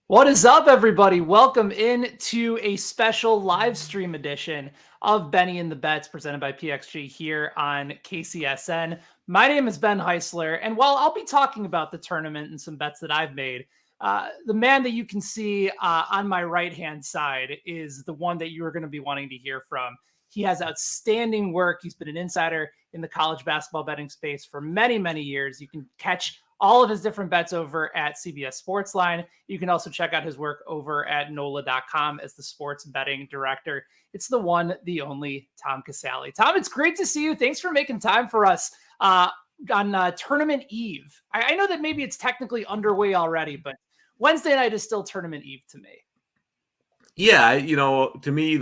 What is up, everybody? Welcome in to a special live stream edition of Benny and the Bets presented by PXG here on KCSN. My name is Ben Heisler, and while I'll be talking about the tournament and some bets that I've made, the man that you can see on my right-hand side is the one that you are going to be wanting to hear from. He has outstanding work. He's been an insider in the college basketball betting space for many, many years. You can catch all of his different bets over at CBS Sportsline. You can also check out his work over at NOLA.com as the sports betting director. It's the one, the only Tom Casale. Tom, it's great to see you. Thanks for making time for us on tournament eve. I know that maybe it's technically underway already, but Wednesday night is still tournament eve to me. Yeah, to me,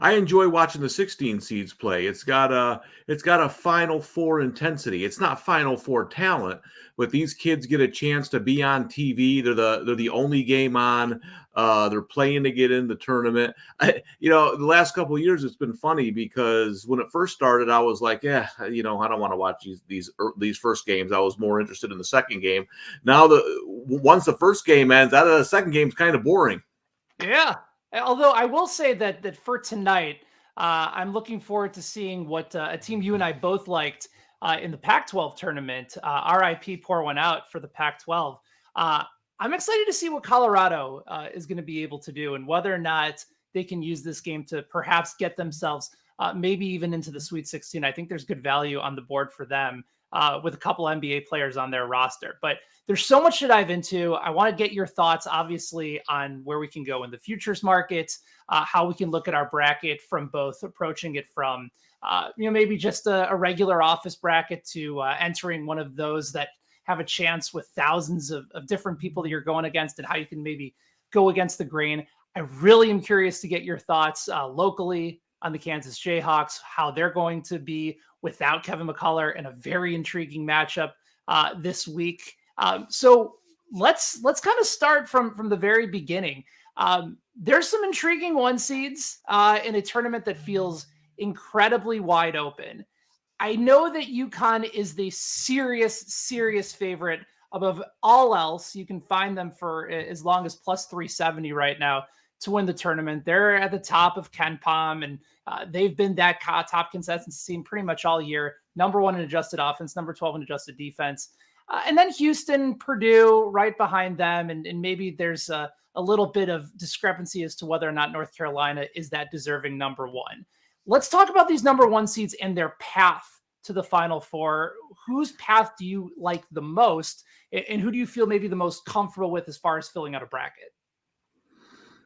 I enjoy watching the 16 seeds play. It's got a Final Four intensity. It's not Final Four talent, but these kids get a chance to be on TV. They're the only game on. They're playing to get in the tournament. The last couple of years it's been funny because when it first started, I was like, I don't want to watch these first games. I was more interested in the second game. Now once the first game ends, out of the second game is kind of boring. Yeah. Although I will say that for tonight, I'm looking forward to seeing what a team you and I both liked in the Pac-12 tournament. RIP pour one out for the Pac-12. I'm excited to see what Colorado is going to be able to do and whether or not they can use this game to perhaps get themselves maybe even into the Sweet 16. I think there's good value on the board for them with a couple NBA players on their roster. But there's so much to dive into. I want to get your thoughts, obviously, on where we can go in the futures market, how we can look at our bracket from both approaching it from, maybe just a regular office bracket to entering one of those that have a chance with thousands of different people that you're going against and how you can maybe go against the grain. I really am curious to get your thoughts locally on the Kansas Jayhawks, how they're going to be without Kevin McCullough in a very intriguing matchup this week. So let's kind of start from the very beginning. There's some intriguing one seeds in a tournament that feels incredibly wide open. I know that UConn is the serious favorite above all else. You can find them for as long as plus 370 right now to win the tournament. They're at the top of KenPom, and they've been that top consistency team pretty much all year. Number 1 in adjusted offense, number 12 in adjusted defense. And then Houston, Purdue right behind them. And maybe there's a little bit of discrepancy as to whether or not North Carolina is that deserving number 1. Let's talk about these number 1 seeds and their path to the Final Four. Whose path do you like the most? And who do you feel maybe the most comfortable with as far as filling out a bracket?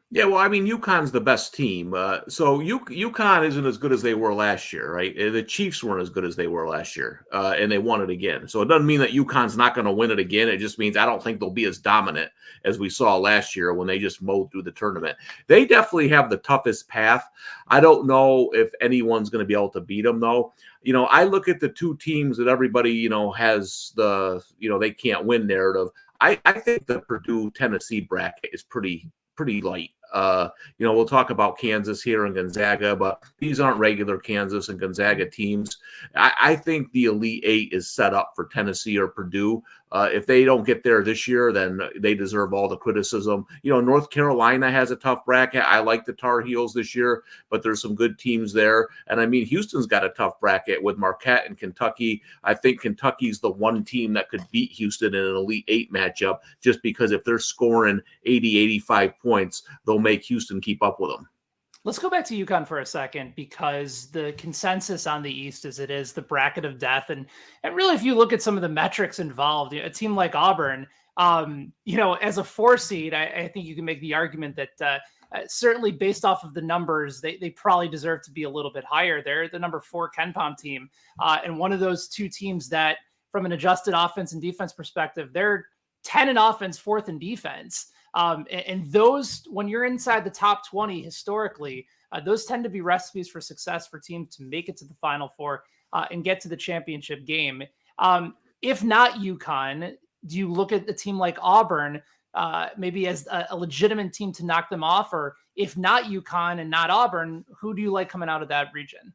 Yeah, well, I mean, UConn's the best team. So UConn isn't as good as they were last year, right? The Chiefs weren't as good as they were last year, and they won it again. So it doesn't mean that UConn's not going to win it again. It just means I don't think they'll be as dominant as we saw last year when they just mowed through the tournament. They definitely have the toughest path. I don't know if anyone's going to be able to beat them, though. I look at the two teams that everybody, has the, they can't win narrative. I think the Purdue-Tennessee bracket is pretty light. We'll talk about Kansas here and Gonzaga, but these aren't regular Kansas and Gonzaga teams. I think the Elite Eight is set up for Tennessee or Purdue. If they don't get there this year, then they deserve all the criticism. North Carolina has a tough bracket. I like the Tar Heels this year, but there's some good teams there. And I mean, Houston's got a tough bracket with Marquette and Kentucky. I think Kentucky's the one team that could beat Houston in an Elite Eight matchup, just because if they're scoring 80, 85 points, they'll make Houston keep up with them. Let's go back to UConn for a second, because the consensus on the East is it is the bracket of death. And really, if you look at some of the metrics involved, a team like Auburn, as a 4 seed, I think you can make the argument that certainly based off of the numbers, they probably deserve to be a little bit higher. They're the number 4 KenPom team. And one of those two teams that, from an adjusted offense and defense perspective, they're 10 in offense, 4th in defense. And those, when you're inside the top 20 historically, those tend to be recipes for success for teams to make it to the Final Four and get to the championship game. If not UConn, do you look at a team like Auburn maybe as a legitimate team to knock them off? Or if not UConn and not Auburn, who do you like coming out of that region?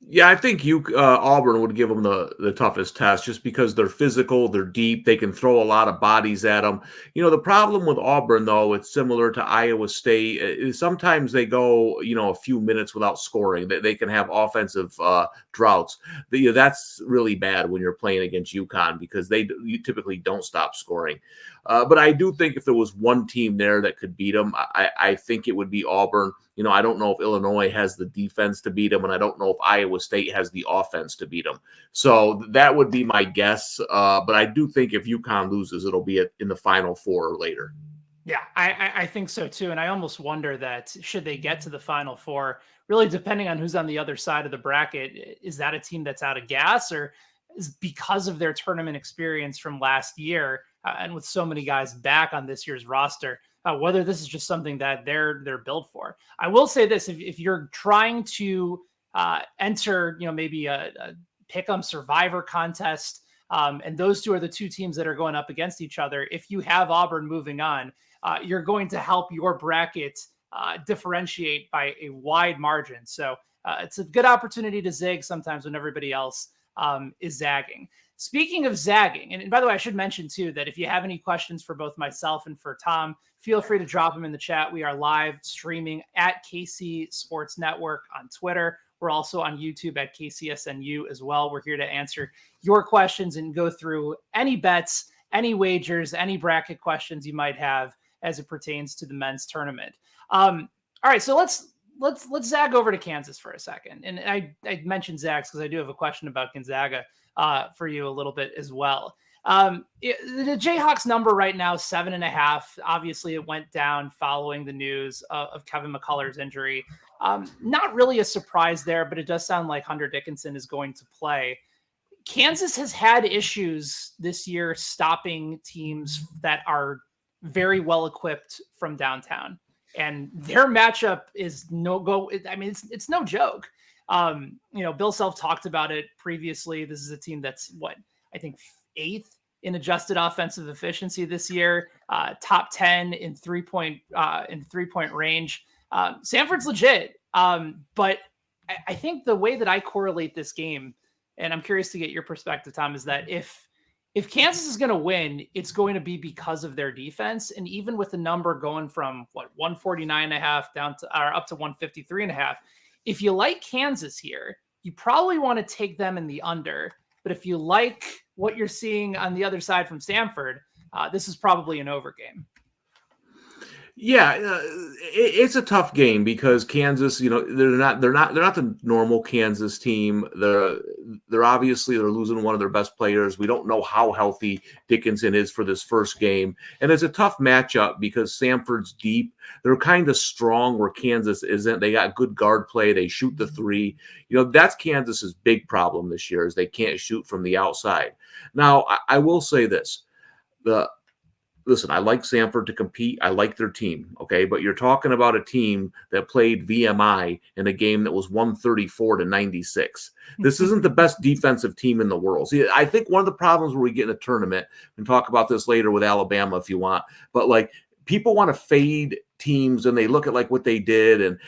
Yeah, I think Auburn would give them the toughest test just because they're physical, they're deep, they can throw a lot of bodies at them. The problem with Auburn though, it's similar to Iowa State. Is sometimes they go, a few minutes without scoring. They can have offensive droughts. That's really bad when you're playing against UConn because you typically don't stop scoring. But I do think if there was one team there that could beat them, I think it would be Auburn. I don't know if Illinois has the defense to beat them, and I don't know if Iowa State has the offense to beat them. So that would be my guess. But I do think if UConn loses, it'll be in the Final Four or later. Yeah, I think so too. And I almost wonder that should they get to the Final Four, really depending on who's on the other side of the bracket, is that a team that's out of gas, or is because of their tournament experience from last year and with so many guys back on this year's roster, whether this is just something that they're built for. I will say this: if you're trying to enter, maybe a pick'em survivor contest, and those two are the two teams that are going up against each other. If you have Auburn moving on, you're going to help your bracket differentiate by a wide margin. So it's a good opportunity to zig sometimes when everybody else is zagging. Speaking of zagging, and by the way, I should mention too that if you have any questions for both myself and for Tom, feel free to drop them in the chat. We are live streaming at KC Sports Network on Twitter. We're also on YouTube at KCSNU as well. We're here to answer your questions and go through any bets, any wagers, any bracket questions you might have as it pertains to the men's tournament. All right, so let's zag over to Kansas for a second. And I mentioned zags because I do have a question about Gonzaga for you a little bit as well. The Jayhawks number right now, 7.5. Obviously, it went down following the news of Kevin McCullough's injury. Not really a surprise there, but it does sound like Hunter Dickinson is going to play. Kansas has had issues this year stopping teams that are very well equipped from downtown, and their matchup is no go. I mean, it's no joke. Bill Self talked about it previously. This is a team that's I think 8th in adjusted offensive efficiency this year, top 10 in 3-point range. Samford's legit, but I think the way that I correlate this game, and I'm curious to get your perspective, Tom, is that if Kansas is going to win, it's going to be because of their defense. And even with the number going from 149.5 down to or up to 153.5, if you like Kansas here, you probably want to take them in the under. But if you like what you're seeing on the other side from Samford, this is probably an over game. Yeah, it's a tough game because Kansas, they're not the normal Kansas team. They're obviously losing one of their best players. We don't know how healthy Dickinson is for this first game, and it's a tough matchup because Samford's deep. They're kind of strong where Kansas isn't. They got good guard play. They shoot the three. That's Kansas's big problem this year is they can't shoot from the outside. Now, I will say this: Listen, I like Samford to compete. I like their team, okay? But you're talking about a team that played VMI in a game that was 134-96. This isn't the best defensive team in the world. See, I think one of the problems where we get in a tournament, we can talk about this later with Alabama if you want, but people want to fade teams and they look at what they did. And,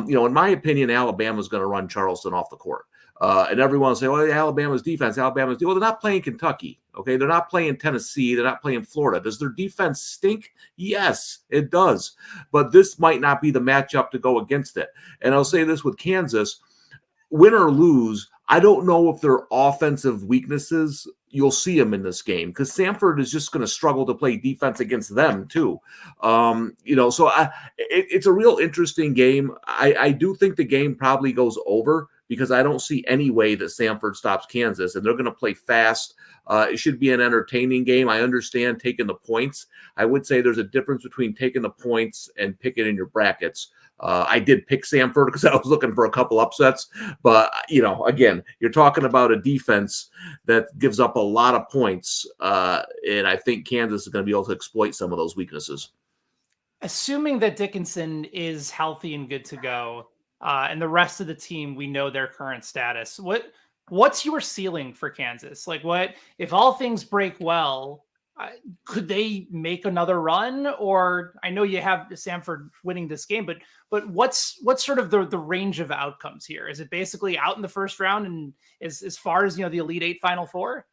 in my opinion, Alabama's going to run Charleston off the court. And everyone will say, well, Alabama's defense, well, they're not playing Kentucky, okay? They're not playing Tennessee. They're not playing Florida. Does their defense stink? Yes, it does. But this might not be the matchup to go against it. And I'll say this with Kansas, win or lose, I don't know if their offensive weaknesses, you'll see them in this game because Samford is just going to struggle to play defense against them too. So it's a real interesting game. I do think the game probably goes over because I don't see any way that Samford stops Kansas, and they're going to play fast. It should be an entertaining game. I understand taking the points. I would say there's a difference between taking the points and picking in your brackets. I did pick Samford because I was looking for a couple upsets. But, again, you're talking about a defense that gives up a lot of points. And I think Kansas is going to be able to exploit some of those weaknesses. Assuming that Dickinson is healthy and good to go, and the rest of the team, we know their current status. What's your ceiling for Kansas? What if all things break well? Uh, could they make another run? Or I know you have Samford winning this game, but what's sort of the range of outcomes here? Is it basically out in the first round and as far as the Elite Eight, Final Four?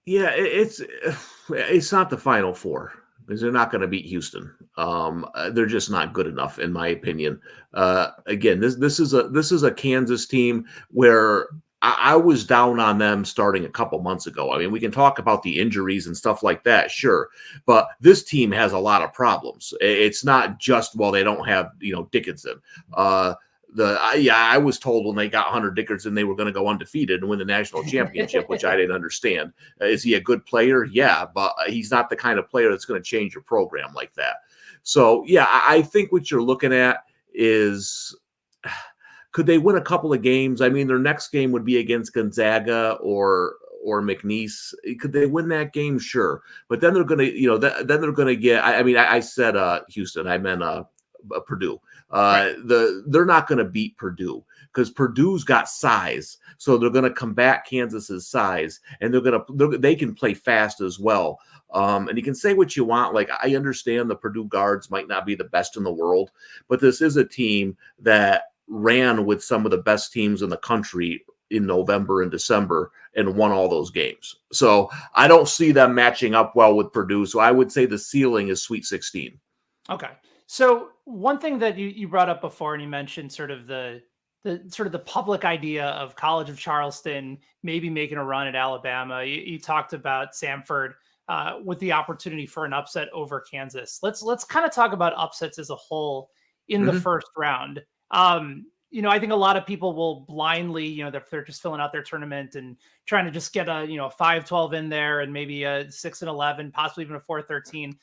Yeah, it's not the Final Four because they're not going to beat Houston. They're just not good enough, in my opinion. Again, this is a Kansas team where I was down on them starting a couple months ago. I mean, we can talk about the injuries and stuff like that, sure, but this team has a lot of problems. It's not just they don't have Dickinson. I was told when they got Hunter Dickinson they were going to go undefeated and win the national championship, which I didn't understand. Is he a good player? Yeah, but he's not the kind of player that's going to change your program like that. So yeah, I think what you're looking at is, could they win a couple of games? I mean, their next game would be against Gonzaga or McNeese. Could they win that game? Sure, but then they're going to, then they're going to get. I said Houston. I meant Purdue. Right. They're not going to beat Purdue because Purdue's got size, so they're going to combat Kansas's size, and they can play fast as well. And you can say what you want. Like, I understand the Purdue guards might not be the best in the world, but this is a team that ran with some of the best teams in the country in November and December and won all those games. So I don't see them matching up well with Purdue. So I would say the ceiling is Sweet 16. Okay. So one thing that you brought up before, and you mentioned sort of the sort of the public idea of College of Charleston maybe making a run at Alabama. You talked about Samford with the opportunity for an upset over Kansas. Let's kind of talk about upsets as a whole in the first round. I think a lot of people will blindly, they're just filling out their tournament and trying to just get a 5-12 in there and maybe a 6-11, possibly even a 4-13.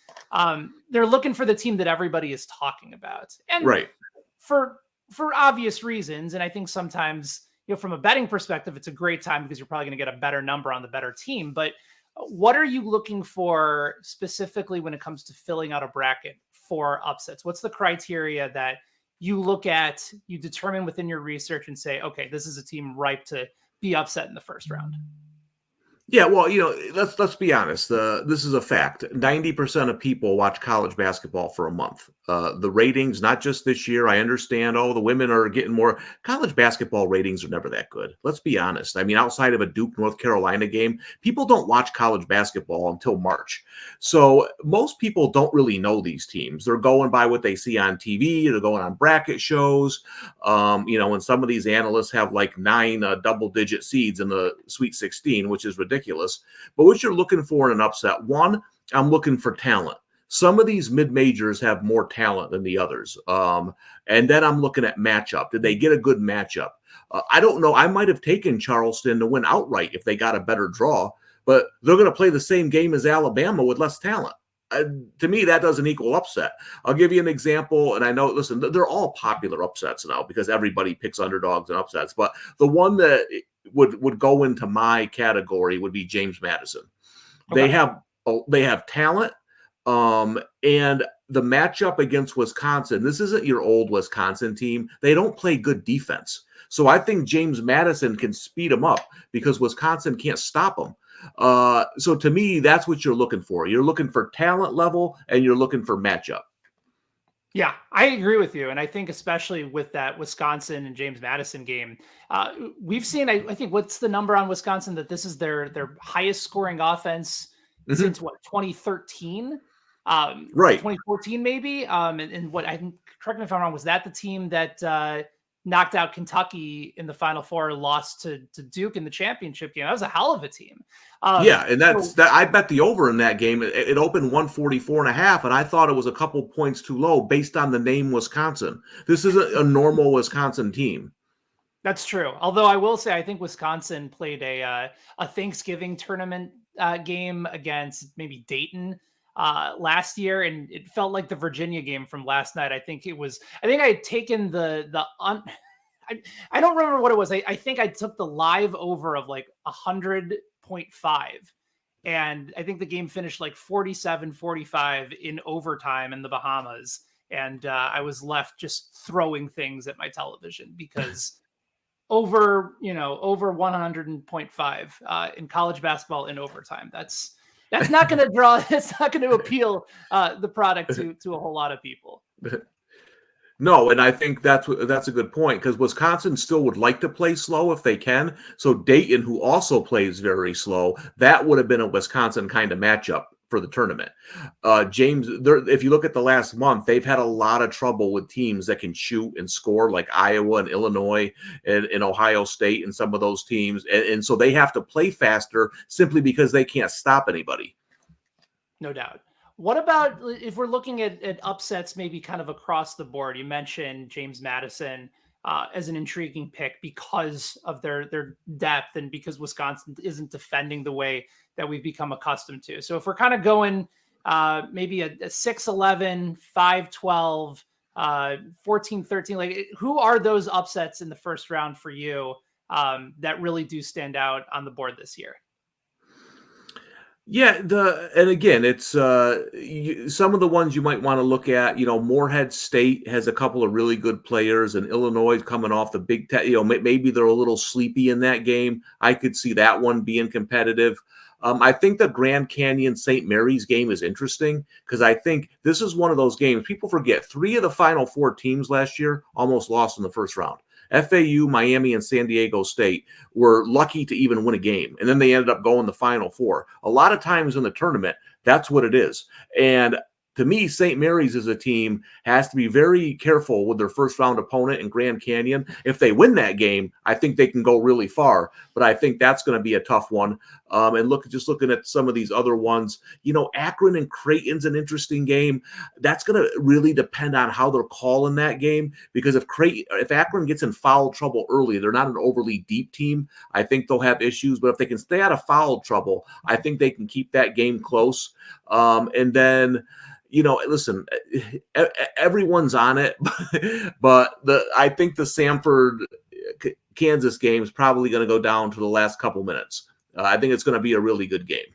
They're looking for the team that everybody is talking about, and right, for obvious reasons. And I think sometimes, from a betting perspective, it's a great time because you're probably going to get a better number on the better team. But what are you looking for specifically when it comes to filling out a bracket for upsets? What's the criteria that you look at, you determine within your research and say, okay, this is a team ripe to be upset in the first round? Yeah, well, let's be honest. This is a fact. 90% of people watch college basketball for a month. The ratings, not just this year. I understand. Oh, the women are getting more. College basketball ratings are never that good. Let's be honest. I mean, outside of a Duke North Carolina game, people don't watch college basketball until March. So most people don't really know these teams. They're going by what they see on TV. They're going on bracket shows. And some of these analysts have like 9 double-digit seeds in the Sweet 16, which is ridiculous. But what you're looking for in an upset, one, I'm looking for talent. Some of these mid-majors have more talent than the others. And then I'm looking at matchup. Did they get a good matchup? I don't know. I might have taken Charleston to win outright if they got a better draw, but they're going to play the same game as Alabama with less talent. To me, that doesn't equal upset. I'll give you an example, and I know, listen, they're all popular upsets now because everybody picks underdogs and upsets, but the one that would go into my category would be James Madison. Okay. They have talent, and the matchup against Wisconsin, this isn't your old Wisconsin team. They don't play good defense. So I think James Madison can speed them up because Wisconsin can't stop them. So to me, that's what you're looking for. You're looking for talent level and you're looking for matchup. Yeah, I agree with you. And I think especially with that Wisconsin and James Madison game, we've seen, I think, what's the number on Wisconsin, that this is their highest scoring offense since 2013? Right. 2014 maybe. And what, I think, correct me if I'm wrong, was that the team that knocked out Kentucky in the Final Four, lost to Duke in the championship game? That was a hell of a team. Yeah, and I bet the over in that game. It opened 144.5, and I thought it was a couple points too low based on the name Wisconsin. This isn't a normal Wisconsin team. That's true. Although I will say, I think Wisconsin played a Thanksgiving tournament game against maybe Dayton last year, and it felt like the Virginia game from last night. I think I had taken I don't remember what it was. I think I took the live over of like 100.5. And I think the game finished like 47-45 in overtime in the Bahamas. And I was left just throwing things at my television because over 100.5 in college basketball in overtime. That's That's not going to draw. It's not going to appeal the product to a whole lot of people. No, and I think that's a good point because Wisconsin still would like to play slow if they can. So Dayton, who also plays very slow, that would have been a Wisconsin kind of matchup for the tournament. James, if you look at the last month, they've had a lot of trouble with teams that can shoot and score, like Iowa and Illinois and Ohio State and some of those teams, and so they have to play faster simply because they can't stop anybody. No doubt. What about if we're looking at upsets, maybe kind of across the board? You mentioned James Madison as an intriguing pick because of their depth and because Wisconsin isn't defending the way that we've become accustomed to. So if we're kind of going maybe a 6-11, 5-12, 14-13, like who are those upsets in the first round for you that really do stand out on the board this year? Yeah, and again, it's some of the ones you might want to look at. Morehead State has a couple of really good players, and Illinois coming off the Big Ten. Maybe they're a little sleepy in that game. I could see that one being competitive. I think the Grand Canyon St. Mary's game is interesting because I think this is one of those games people forget. 3 of the Final 4 teams last year almost lost in the first round. FAU, Miami, and San Diego State were lucky to even win a game, and then they ended up going the Final 4. A lot of times in the tournament, that's what it is. And to me, St. Mary's as a team has to be very careful with their first round opponent in Grand Canyon. If they win that game, I think they can go really far, but I think that's going to be a tough one. And looking at some of these other ones, Akron and Creighton's an interesting game. That's going to really depend on how they're calling that game, because if Akron gets in foul trouble early, they're not an overly deep team. I think they'll have issues, but if they can stay out of foul trouble, I think they can keep that game close. And then, listen, everyone's on it, but I think the Samford Kansas game is probably going to go down to the last couple minutes. I think it's going to be a really good game.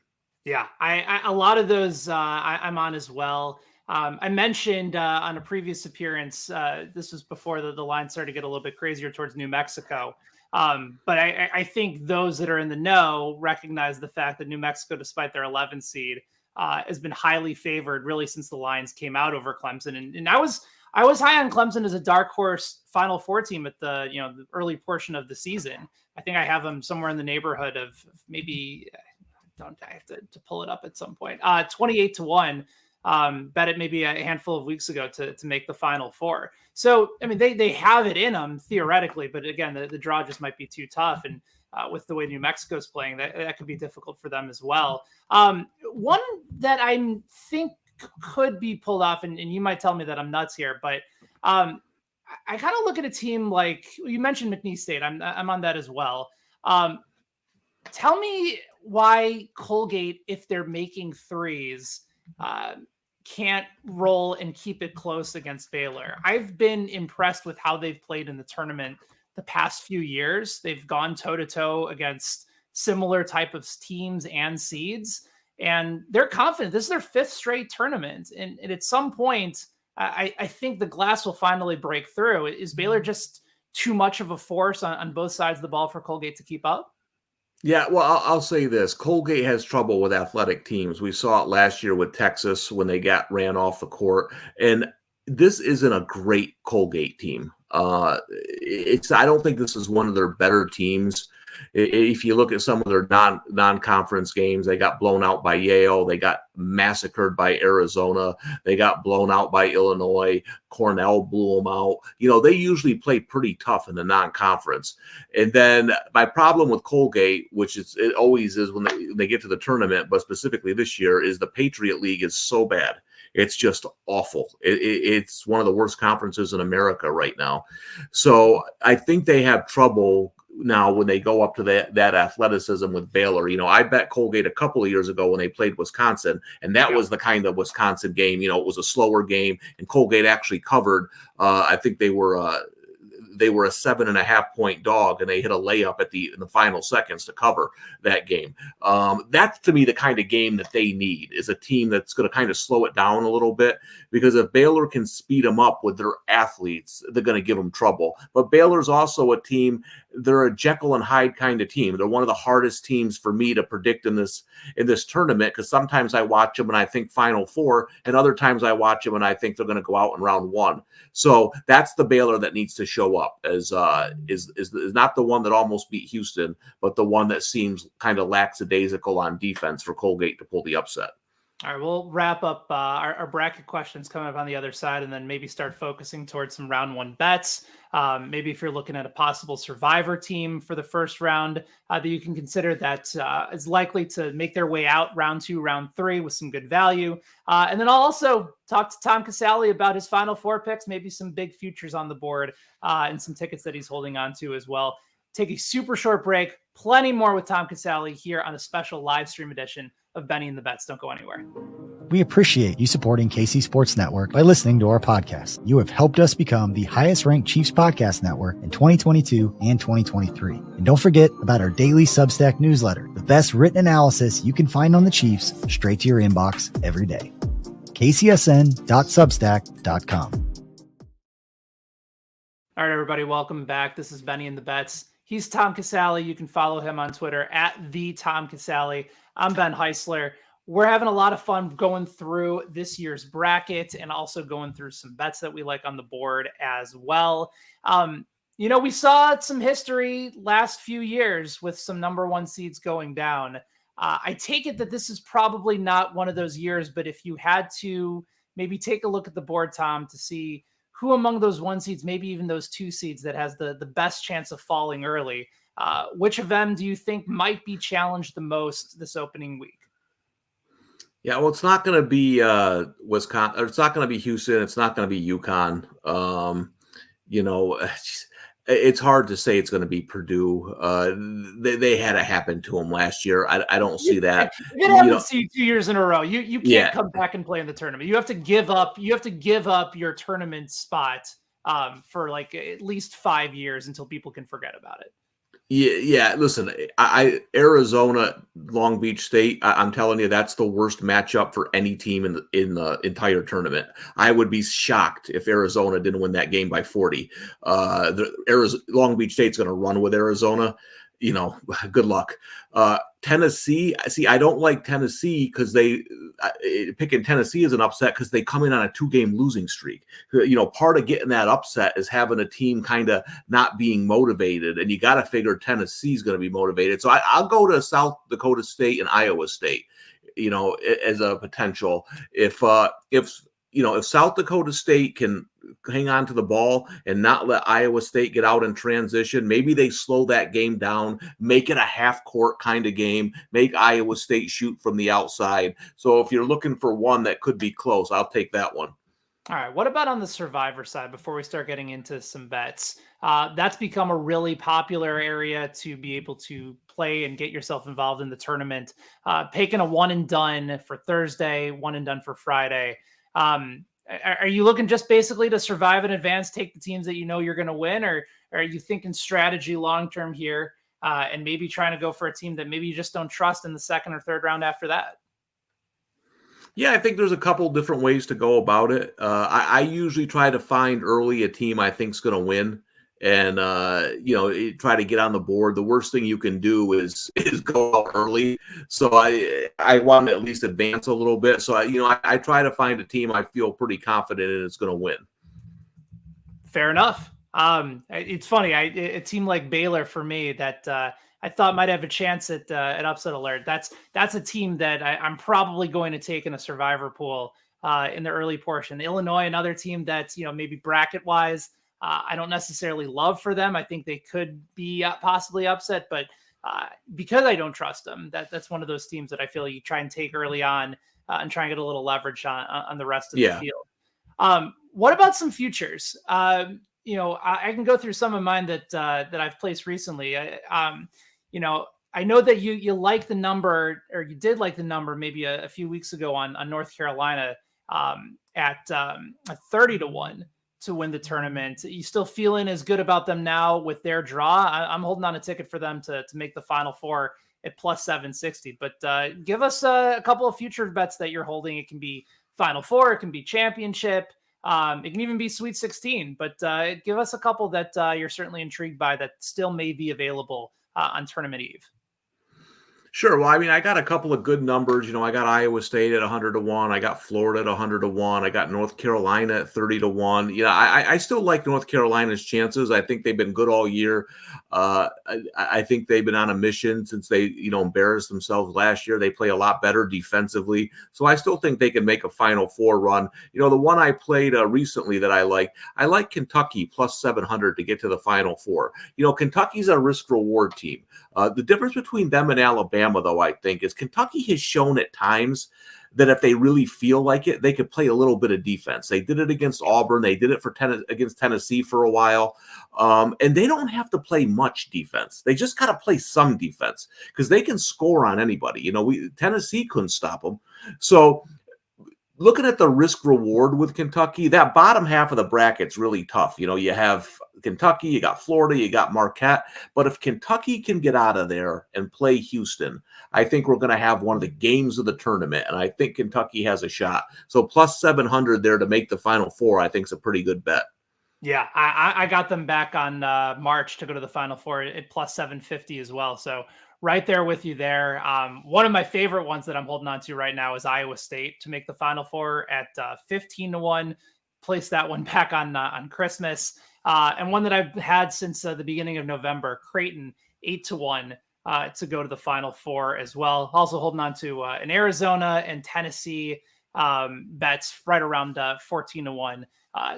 Yeah, a lot of those I'm on as well. I mentioned on a previous appearance, this was before the line started to get a little bit crazier towards New Mexico. But I think those that are in the know recognize the fact that New Mexico, despite their 11 seed, has been highly favored really since the lines came out over Clemson. And I was high on Clemson as a dark horse Final Four team at the early portion of the season. I think I have them somewhere in the neighborhood of maybe I have to pull it up at some point. 28-1. Bet it maybe a handful of weeks ago to make the Final Four. So I mean they have it in them theoretically, but again the draw just might be too tough. And with the way New Mexico's playing, that could be difficult for them as well. One that I think could be pulled off, and you might tell me that I'm nuts here, but I kind of look at a team like you mentioned McNeese State. I'm on that as well. Tell me why Colgate, if they're making threes, can't roll and keep it close against Baylor. I've been impressed with how they've played in the tournament the past few years. They've gone toe-to-toe against similar type of teams and seeds, and they're confident. This is their 5th straight tournament. And at some point, I think the glass will finally break through. Is Baylor just too much of a force on both sides of the ball for Colgate to keep up? Yeah, well, I'll say this. Colgate has trouble with athletic teams. We saw it last year with Texas when they got ran off the court. And this isn't a great Colgate team. I don't think this is one of their better teams. If you look at some of their non-conference games, they got blown out by Yale. They got massacred by Arizona. They got blown out by Illinois. Cornell blew them out. They usually play pretty tough in the non-conference. And then my problem with Colgate, which it always is when they get to the tournament, but specifically this year, is the Patriot League is so bad. It's just awful. It's one of the worst conferences in America right now. So I think they have trouble now when they go up to that athleticism with Baylor. I bet Colgate a couple of years ago when they played Wisconsin, and that was the kind of Wisconsin game. It was a slower game, and Colgate actually covered. I think they were they were a 7.5-point dog and they hit a layup in the final seconds to cover that game. That's to me the kind of game that they need, is a team that's going to kind of slow it down a little bit, because if Baylor can speed them up with their athletes, they're going to give them trouble. But Baylor's also a team, they're a Jekyll and Hyde kind of team. They're one of the hardest teams for me to predict in this tournament, because sometimes I watch them and I think Final Four, and other times I watch them and I think they're going to go out in round one. So that's the Baylor that needs to show up, is not the one that almost beat Houston, but the one that seems kind of lackadaisical on defense for Colgate to pull the upset. All right, we'll wrap up our bracket questions coming up on the other side, and then maybe start focusing towards some round one bets. Maybe if you're looking at a possible survivor team for the first round that you can consider that is likely to make their way out round two, round three with some good value. And then I'll also talk to Tom Casale about his Final Four picks, maybe some big futures on the board and some tickets that he's holding on to as well. Take a super short break. Plenty more with Tom Casale here on a special live stream edition of Benny and the Bets. Don't go anywhere. We appreciate you supporting KC Sports Network by listening to our podcast. You have helped us become the highest ranked Chiefs podcast network in 2022 and 2023. And don't forget about our daily Substack newsletter, the best written analysis you can find on the Chiefs straight to your inbox every day. kcsn.substack.com. All right, everybody, welcome back. This is Benny and the Bets. He's Tom Casale. You can follow him on Twitter at the Tom Casale. I'm Ben Heisler. We're having a lot of fun going through this year's bracket and also going through some bets that we like on the board as well. We saw some history last few years with some number one seeds going down. I take it that this is probably not one of those years, but if you had to maybe take a look at the board, Tom, to see who among those one seeds, maybe even those two seeds, that has the best chance of falling early, which of them do you think might be challenged the most this opening week? Yeah, well, it's not going to be Wisconsin, or it's not going to be Houston. It's not going to be UConn. It's hard to say it's going to be Purdue. They had it happen to them last year. I don't see that. It happens to you 2 years in a row. You can't come back and play in the tournament. You have to give up. You have to give up your tournament spot for like at least 5 years until people can forget about it. Yeah. Listen, Arizona, Long Beach State. I'm telling you, that's the worst matchup for any team in the entire tournament. I would be shocked if Arizona didn't win that game by 40. Long Beach State's going to run with Arizona. Good luck. Tennessee. See, I don't like Tennessee because picking Tennessee is an upset because they come in on a 2-game losing streak. Part of getting that upset is having a team kind of not being motivated, and you got to figure Tennessee's going to be motivated. So I'll go to South Dakota State and Iowa State, as a potential. If South Dakota State can hang on to the ball and not let Iowa State get out in transition, maybe they slow that game down, make it a half-court kind of game, make Iowa State shoot from the outside. So if you're looking for one that could be close, I'll take that one. All right. What about on the survivor side before we start getting into some bets? That's become a really popular area to be able to play and get yourself involved in the tournament. Picking a one and done for Thursday, one and done for Friday. Are you looking just basically to survive in advance, take the teams that you know you're going to win, or are you thinking strategy long-term here and maybe trying to go for a team that maybe you just don't trust in the second or third round after that? Yeah, I think there's a couple different ways to go about it. I usually try to find early a team I think is going to win and, try to get on the board. The worst thing you can do is go out early. So I want to at least advance a little bit. So, I try to find a team I feel pretty confident in is going to win. Fair enough. It's funny. A team like Baylor for me that I thought might have a chance at upset alert. That's a team that I'm probably going to take in a survivor pool in the early portion. Illinois, another team that's, maybe bracket wise, I don't necessarily love for them. I think they could be possibly upset, but because I don't trust them, that's one of those teams that I feel you try and take early on and try and get a little leverage on the rest of the field. What about some futures? I can go through some of mine that I've placed recently. I know that you like the number, or you did like the number maybe a few weeks ago on North Carolina at 30-1 to win the tournament. You still feeling as good about them now with their draw? I'm holding on a ticket for them to make the Final Four at plus 760. But give us a couple of future bets that you're holding. It can be Final Four, it can be championship, it can even be Sweet 16. But give us a couple that you're certainly intrigued by that still may be available on tournament eve. Sure. Well, I mean, I got a couple of good numbers. I got Iowa State at 100-1. I got Florida at 100-1. I got North Carolina at 30-1. I still like North Carolina's chances. I think they've been good all year. I think they've been on a mission since they, embarrassed themselves last year. They play a lot better defensively. So I still think they can make a Final Four run. The one I played recently that I like Kentucky plus 700 to get to the Final Four. Kentucky's a risk reward team. The difference between them and Alabama, though, I think, is Kentucky has shown at times that if they really feel like it, they could play a little bit of defense. They did it against Auburn. They did it against Tennessee for a while. And they don't have to play much defense. They just got to play some defense because they can score on anybody. Tennessee couldn't stop them. So looking at the risk reward with Kentucky, that bottom half of the bracket's really tough. You have Kentucky, you got Florida, you got Marquette. But if Kentucky can get out of there and play Houston, I think we're going to have one of the games of the tournament. And I think Kentucky has a shot. So plus 700 there to make the Final Four, I think is a pretty good bet. Yeah, I got them back on March to go to the Final Four at plus 750 as well. So right there with you there. One of my favorite ones that I'm holding on to right now is Iowa State to make the Final Four at 15-1. Place that one back on Christmas. And one that I've had since the beginning of November, Creighton 8-1 to go to the Final Four as well. Also holding on to an Arizona and Tennessee bets right around 14-1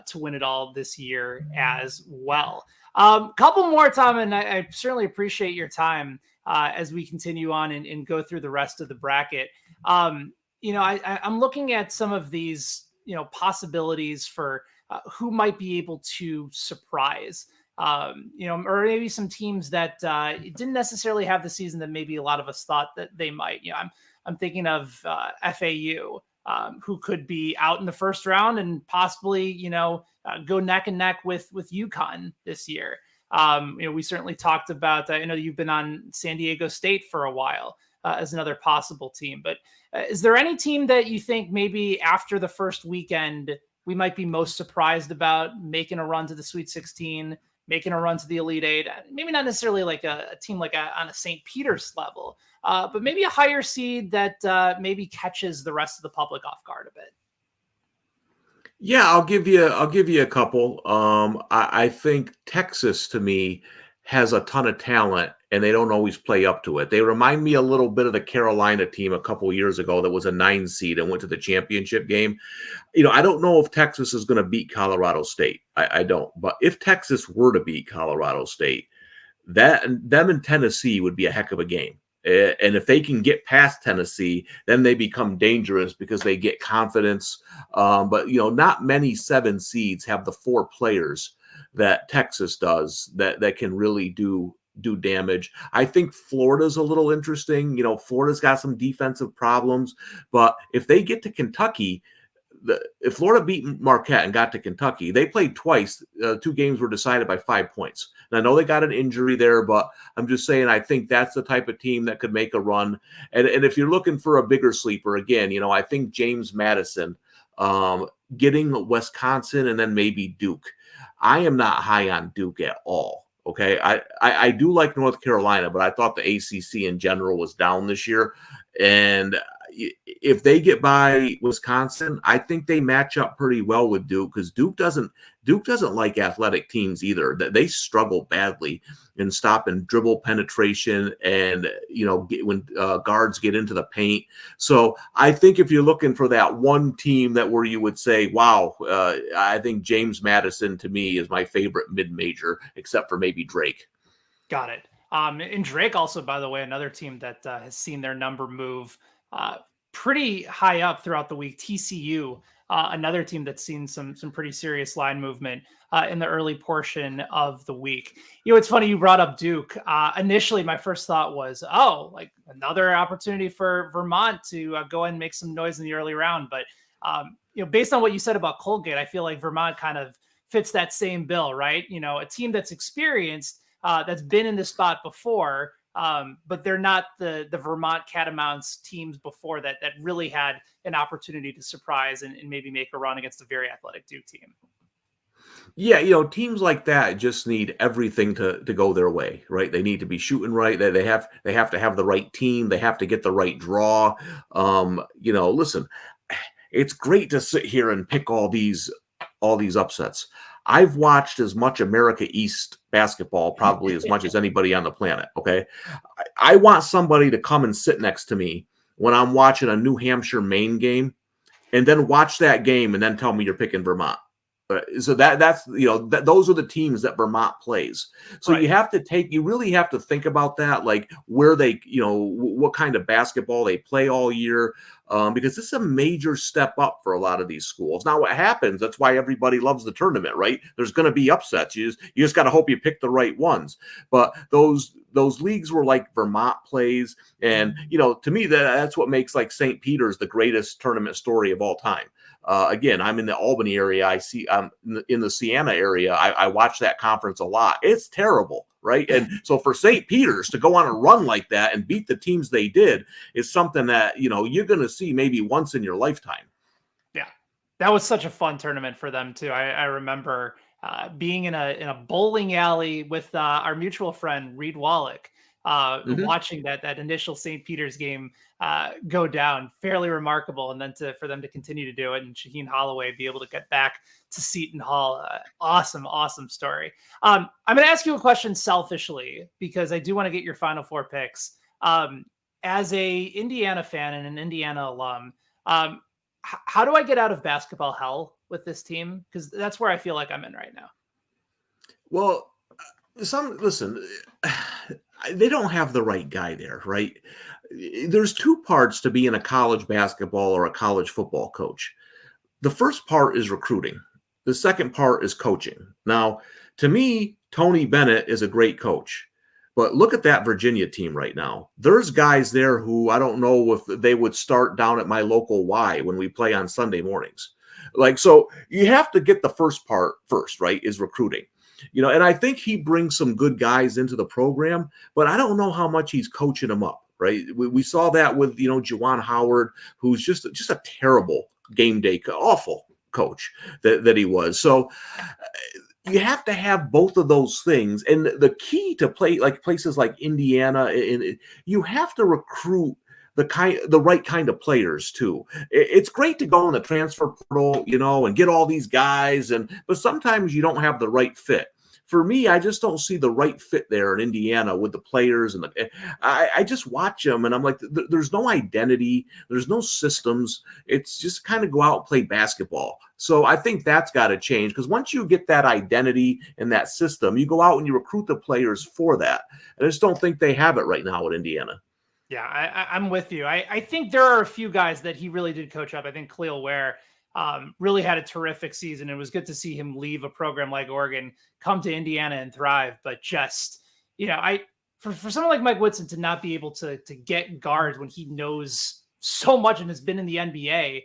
to win it all this year as well. Couple more, Tom, and I certainly appreciate your time as we continue on and go through the rest of the bracket. I'm looking at some of these, possibilities for who might be able to surprise, or maybe some teams that didn't necessarily have the season that maybe a lot of us thought that they might. I'm thinking of FAU, who could be out in the first round and possibly, go neck and neck with UConn this year. We certainly talked about, I know you've been on San Diego State for a while as another possible team, but is there any team that you think maybe after the first weekend, we might be most surprised about making a run to the Sweet 16, making a run to the Elite Eight? Maybe not necessarily like a team like on a St. Peter's level, but maybe a higher seed that maybe catches the rest of the public off guard a bit. Yeah, I'll give you a couple. I think Texas to me has a ton of talent and they don't always play up to it. They remind me a little bit of the Carolina team a couple years ago that was a 9 seed and went to the championship game. I don't know if Texas is going to beat Colorado State. I don't. But if Texas were to beat Colorado State, them and Tennessee would be a heck of a game. And if they can get past Tennessee, then they become dangerous because they get confidence. But, not many 7 seeds have the 4 players that Texas does that can really do damage. I think Florida's a little interesting. Florida's got some defensive problems. But if they get to Kentucky, if Florida beat Marquette and got to Kentucky, they played twice. 2 games were decided by 5 points. And I know they got an injury there, but I'm just saying I think that's the type of team that could make a run. And if you're looking for a bigger sleeper, again, I think James Madison getting Wisconsin and then maybe Duke. I am not high on Duke at all. Okay, I do like North Carolina, but I thought the ACC in general was down this year. And if they get by Wisconsin, I think they match up pretty well with Duke because Duke doesn't like athletic teams either. They struggle badly in stopping dribble penetration and when guards get into the paint. So I think if you're looking for that one team that where you would say, wow, I think James Madison to me is my favorite mid-major, except for maybe Drake. Got it. And Drake also, by the way, another team that has seen their number move pretty high up throughout the week. TCU, another team that's seen some pretty serious line movement in the early portion of the week. It's funny you brought up Duke. Initially, my first thought was, like another opportunity for Vermont to go and make some noise in the early round. But based on what you said about Colgate, I feel like Vermont kind of fits that same bill, right? A team that's experienced, that's been in this spot before, but they're not the Vermont Catamounts teams before that really had an opportunity to surprise and maybe make a run against a very athletic Duke team. Yeah, teams like that just need everything to go their way, right? They need to be shooting right. They have to have the right team. They have to get the right draw. Listen, it's great to sit here and pick all these upsets. I've watched as much America East basketball probably as much as anybody on the planet. Okay, I want somebody to come and sit next to me when I'm watching a New Hampshire Maine game, and then watch that game and then tell me you're picking Vermont. So those are the teams that Vermont plays. So right. You really have to think about that, like where they, what kind of basketball they play all year, because this is a major step up for a lot of these schools. Now, what happens? That's why everybody loves the tournament, right? There's going to be upsets. You just got to hope you pick the right ones. But those leagues were like Vermont plays, and to me that's what makes like St. Peter's the greatest tournament story of all time. Again, I'm in the Albany area. I see in the Siena area. I watch that conference a lot. It's terrible, right? And so for St. Peter's to go on a run like that and beat the teams they did is something that you're going to see maybe once in your lifetime. Yeah, that was such a fun tournament for them too. I remember being in a bowling alley with our mutual friend Reed Wallach, watching that initial St. Peter's game go down. Fairly remarkable. And then for them to continue to do it, and Shaheen Holloway be able to get back to Seton Hall. Awesome story. I'm going to ask you a question selfishly, because I do want to get your Final Four picks. As a Indiana fan and an Indiana alum, how do I get out of basketball hell with this team? Because that's where I feel like I'm in right now. Well, listen, they don't have the right guy there, right? There's two parts to being a college basketball or a college football coach. The first part is recruiting. The second part is coaching. Now, to me, Tony Bennett is a great coach. But look at that Virginia team right now. There's guys there who I don't know if they would start down at my local Y when we play on Sunday mornings. So you have to get the first part first, right, is recruiting. And I think he brings some good guys into the program, but I don't know how much he's coaching them up, right? We saw that with, Juwan Howard, who's just a terrible game day, awful coach that he was. So you have to have both of those things. And the key to play like places like Indiana, you have to recruit the right kind of players too. It's great to go in the transfer portal, and get all these guys, but sometimes you don't have the right fit. For me, I just don't see the right fit there in Indiana with the players, and I just watch them, and I'm like, there's no identity, there's no systems. It's just kind of go out and play basketball. So I think that's got to change, because once you get that identity and that system, you go out and you recruit the players for that. I just don't think they have it right now at Indiana. Yeah, I'm with you. I think there are a few guys that he really did coach up. I think Khalil Ware really had a terrific season. It was good to see him leave a program like Oregon, come to Indiana and thrive. But just, for someone like Mike Woodson to not be able to get guards when he knows so much and has been in the NBA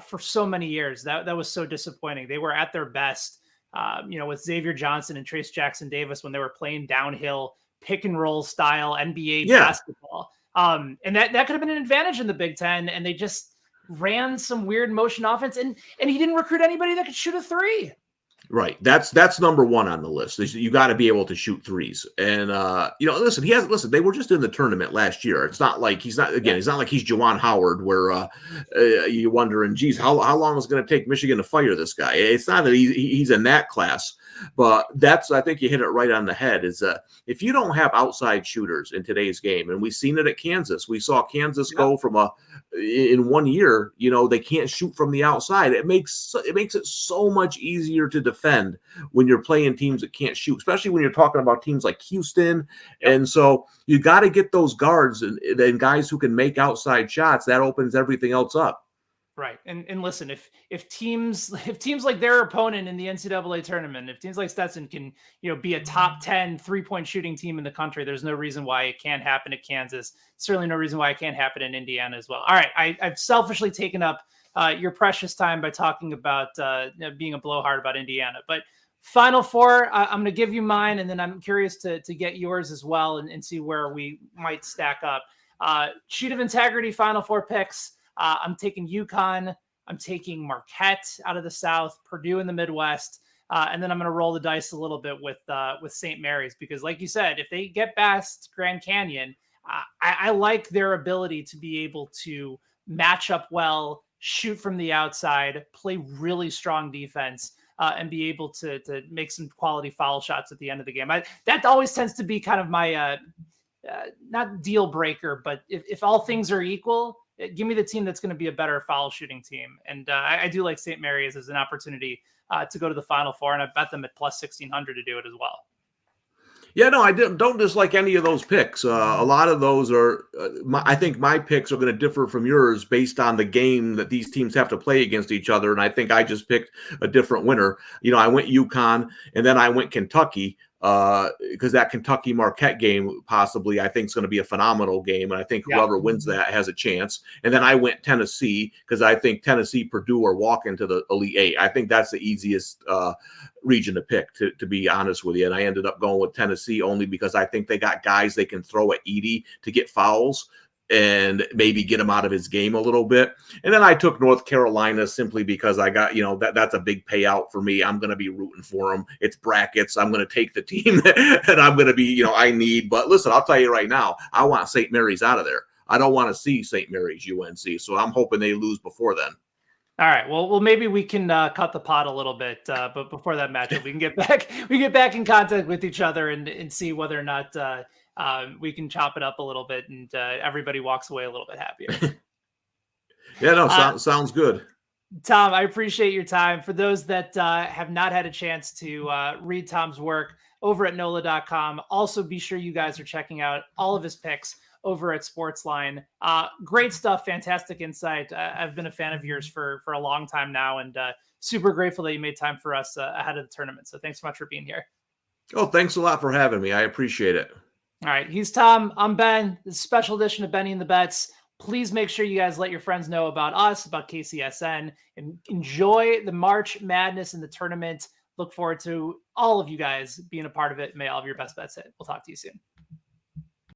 for so many years, that was so disappointing. They were at their best, with Xavier Johnson and Trace Jackson Davis when they were playing downhill, pick and roll style NBA basketball. And that could have been an advantage in the Big Ten, and they just ran some weird motion offense, and he didn't recruit anybody that could shoot a three. Right. That's number one on the list. You got to be able to shoot threes. And, listen, they were just in the tournament last year. It's not like he's not like he's Juwan Howard where you're wondering, geez, how long is it going to take Michigan to fire this guy? It's not that he's in that class, but I think you hit it right on the head is if you don't have outside shooters in today's game, and we've seen it at Kansas, we saw Kansas go from in 1 year, they can't shoot from the outside. It makes it so much easier to defend when you're playing teams that can't shoot, especially when you're talking about teams like Houston. Yep. And so you got to get those guards and guys who can make outside shots. That opens everything else up. Right. And listen, if teams like their opponent in the NCAA tournament, if teams like Stetson can, be a top 10 3-point shooting team in the country, there's no reason why it can't happen at Kansas. Certainly no reason why it can't happen in Indiana as well. All right. I've selfishly taken up your precious time by talking about being a blowhard about Indiana, but Final four, I'm going to give you mine, and then I'm curious to get yours as well and see where we might stack up. Sheet of integrity, final four picks. I'm taking UConn. I'm taking Marquette out of the South, Purdue in the Midwest, and then I'm going to roll the dice a little bit with St. Mary's because, like you said, if they get past Grand Canyon, I like their ability to be able to match up well, shoot from the outside, play really strong defense. And be able to make some quality foul shots at the end of the game. That always tends to be kind of my not deal breaker, but if all things are equal, give me the team that's going to be a better foul shooting team. And I do like St. Mary's as an opportunity to go to the Final Four, and I bet them at plus 1,600 to do it as well. Yeah, no, I don't dislike any of those picks. A lot of those are, I think my picks are going to differ from yours based on the game that these teams have to play against each other. And I think I just picked a different winner. I went UConn and then I went Kentucky because that Kentucky Marquette game possibly I think is going to be a phenomenal game. And I think whoever wins that has a chance. And then I went Tennessee because I think Tennessee, Purdue are walking to the Elite Eight. I think that's the easiest region to pick, to be honest with you. And I ended up going with Tennessee only because I think they got guys they can throw at Edey to get fouls and maybe get him out of his game a little bit. And then I took North Carolina simply because I got, that's a big payout for me. I'm going to be rooting for them. It's brackets. I'm going to take the team that I'm going to be, I need. But listen, I'll tell you right now, I want St. Mary's out of there. I don't want to see St. Mary's UNC. So I'm hoping they lose before then. All right. Well, maybe we can cut the pot a little bit, but before that matchup, we can get back in contact with each other and see whether or not we can chop it up a little bit and everybody walks away a little bit happier. Yeah, no, sounds good. Tom, I appreciate your time. For those that have not had a chance to read Tom's work over at NOLA.com, also be sure you guys are checking out all of his picks over at Sportsline. Great stuff. Fantastic insight. I've been a fan of yours for a long time now, and super grateful that you made time for us ahead of the tournament. So thanks so much for being here. Oh, thanks a lot for having me. I appreciate it. All right. He's Tom. I'm Ben. This is a special edition of Benny and the Bets. Please make sure you guys let your friends know about us, about KCSN, and enjoy the March Madness in the tournament. Look forward to all of you guys being a part of it. May all of your best bets hit. We'll talk to you soon.